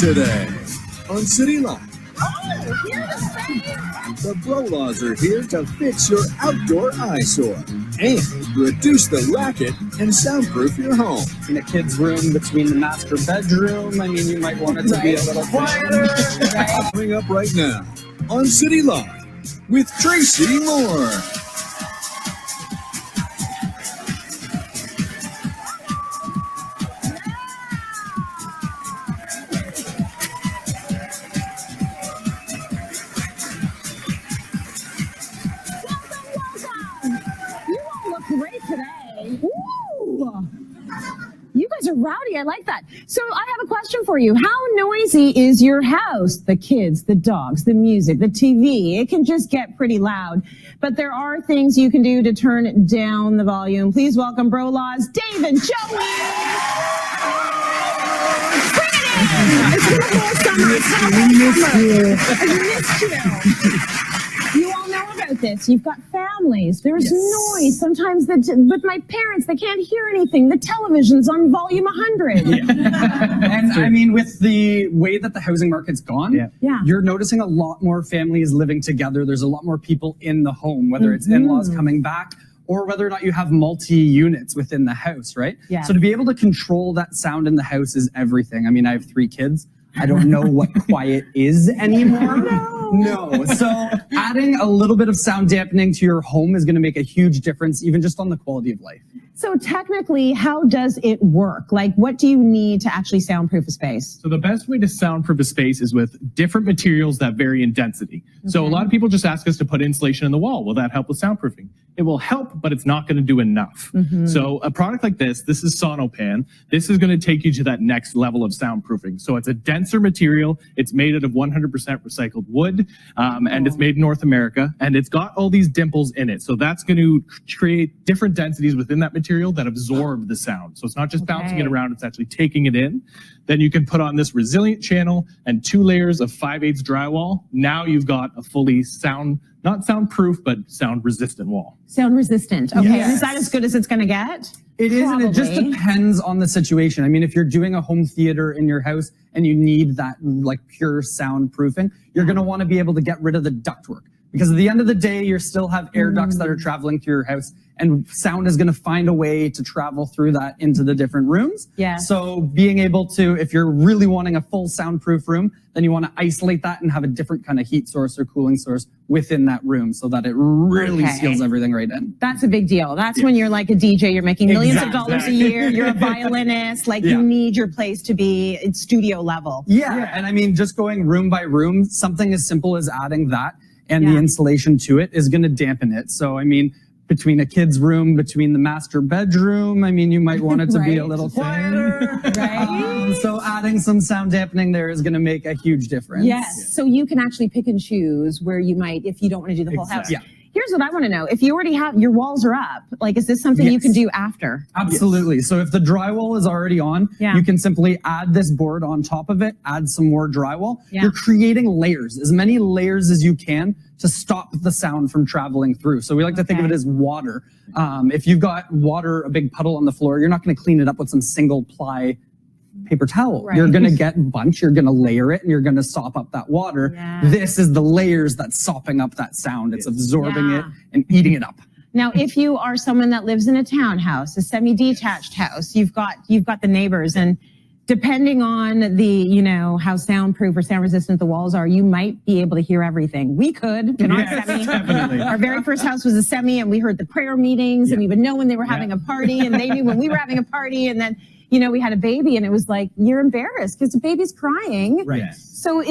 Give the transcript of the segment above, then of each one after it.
today on Cityline. Oh, here to stay. The Brolaws are here to fix your outdoor eyesore and reduce the racket and soundproof your home. In a kid's room between the master bedroom, I mean, you might want it to be a little quieter. Coming up right now on Cityline with Tracy Moore. You guys are rowdy. I like that. So I have a question for you. How noisy is your house? The kids, the dogs, the music, the TV. It can just get pretty loud. But there are things you can do to turn down the volume. Please welcome Brolaws, Dave and Joey. You all know about this. You've got families. There's noise. Sometimes with my parents, they can't hear anything. The television's on volume 100. And I mean, with the way that the housing market's gone, you're noticing a lot more families living together. There's a lot more people in the home, whether it's in-laws coming back or whether or not you have multi-units within the house, right? Yeah. So to be able to control that sound in the house is everything. I mean, I have 3 kids. I don't know what quiet is anymore. No. So adding a little bit of sound dampening to your home is going to make a huge difference, even just on the quality of life. So technically, how does it work? Like, what do you need to actually soundproof a space? So the best way to soundproof a space is with different materials that vary in density. So a lot of people just ask us to put insulation in the wall. Will that help with soundproofing? It will help, but it's not going to do enough. So a product like this is SONOPAN. This is going to take you to that next level of soundproofing. So it's a denser material. It's made out of 100% recycled wood, and it's made in North America, and it's got all these dimples in it. So that's going to create different densities within that material that absorb the sound. So it's not just bouncing it around, it's actually taking it in. Then you can put on this resilient channel and 2 layers of 5/8 drywall. Now you've got a fully not soundproof, but sound resistant wall. Sound resistant. Okay. Is that as good as it's going to get? It is, and it just depends on the situation. I mean, if you're doing a home theater in your house and you need that like pure soundproofing, you're going to want to be able to get rid of the ductwork. Because at the end of the day, you still have air ducts that are traveling through your house, and sound is going to find a way to travel through that into the different rooms. Yeah. So being able to, if you're really wanting a full soundproof room, then you want to isolate that and have a different kind of heat source or cooling source within that room so that it really seals everything right in. That's a big deal. That's when you're like a DJ, you're making millions of dollars a year, you're a violinist, like you need your place to be at studio level. And I mean, just going room by room, something as simple as adding that and the insulation to it is going to dampen it. So, I mean, between a kid's room, between the master bedroom, I mean, you might want it to be a little quieter. So adding some sound dampening there is going to make a huge difference. Yes. So you can actually pick and choose where you might, if you don't want to do the whole house. Here's what I want to know. If you already have, your walls are up, like, is this something you can do after? Absolutely. So if the drywall is already on, you can simply add this board on top of it, add some more drywall. You're creating layers, as many layers as you can to stop the sound from traveling through. So we like to think of it as water. If you've got water, a big puddle on the floor, you're not going to clean it up with some single ply paper towel. You're going to get a bunch, you're going to layer it, and you're going to sop up that water. This is the layers that's sopping up that sound. It's absorbing it and eating it up. Now, if you are someone that lives in a townhouse, a semi-detached house, you've got the neighbors, and depending on the, you know, how soundproof or sound resistant the walls are, you might be able to hear everything. We could in our semi. Definitely. Our very first house was a semi, and we heard the prayer meetings, and we would know when they were having a party, and they knew when we were having a party, and then, you know, we had a baby, and it was like, you're embarrassed because the baby's crying. So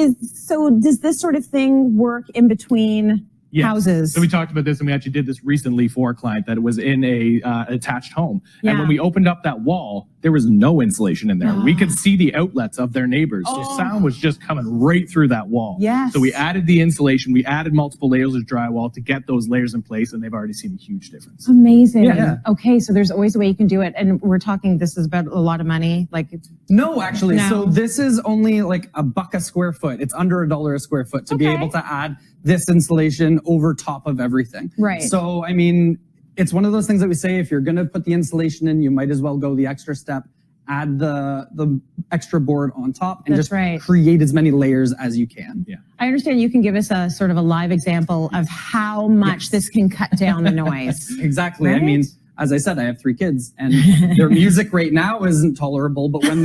does this sort of thing work in between houses? So we talked about this, and we actually did this recently for a client that was in a attached home. And when we opened up that wall, there was no insulation in there. We could see the outlets of their neighbors. So sound was just coming right through that wall. So we added the insulation, we added multiple layers of drywall to get those layers in place, and they've already seen a huge difference. Amazing. Okay, so there's always a way you can do it. And we're talking, this is about a lot of money. Like, no, actually. So this is only like $1 a square foot. It's under $1 a square foot to be able to add this insulation over top of everything. So, I mean, it's one of those things that we say, if you're going to put the insulation in, you might as well go the extra step, add the extra board on top, and That's just right. create as many layers as you can. Yeah. I understand you can give us a sort of a live example of how much this can cut down the noise. Exactly. Right? I mean, as I said, I have 3 kids, and their music right now isn't tolerable, but when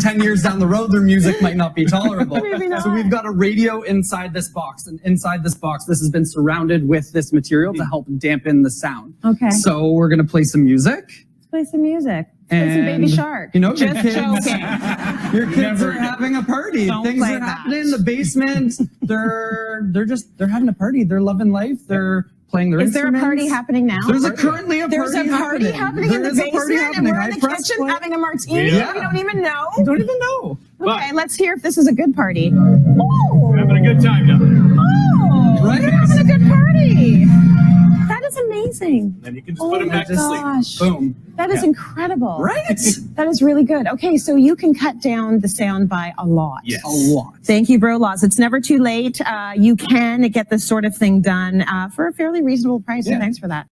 10 years down the road, their music might not be tolerable. Maybe not. So we've got a radio inside this box, and inside this box, this has been surrounded with this material to help dampen the sound. Okay. So we're going to play some music. Let's play some music. Play some Baby And, Shark. You know, your Just kids, joking. your kids are having a party. Don't Things play are that. happening in the basement. They're having a party. They're loving life. They're playing their Is there a instruments. party happening now? There's currently a There's party a party happening in the There is a party basement, and happening. we're in I the pressed kitchen play. having a martini. Yeah. We don't even know. Don't even know. Okay, let's hear if this is a good party. Oh, Having a good time now. oh, Right? You're having a good party. That is amazing. And you can just Oh put them my back to sleep. gosh. Boom. That is incredible. Right? That is really good. Okay, so you can cut down the sound by a lot. Yes. A lot. Thank you, Brolaws. It's never too late. You can get this sort of thing done for a fairly reasonable price. So Yeah. thanks for that.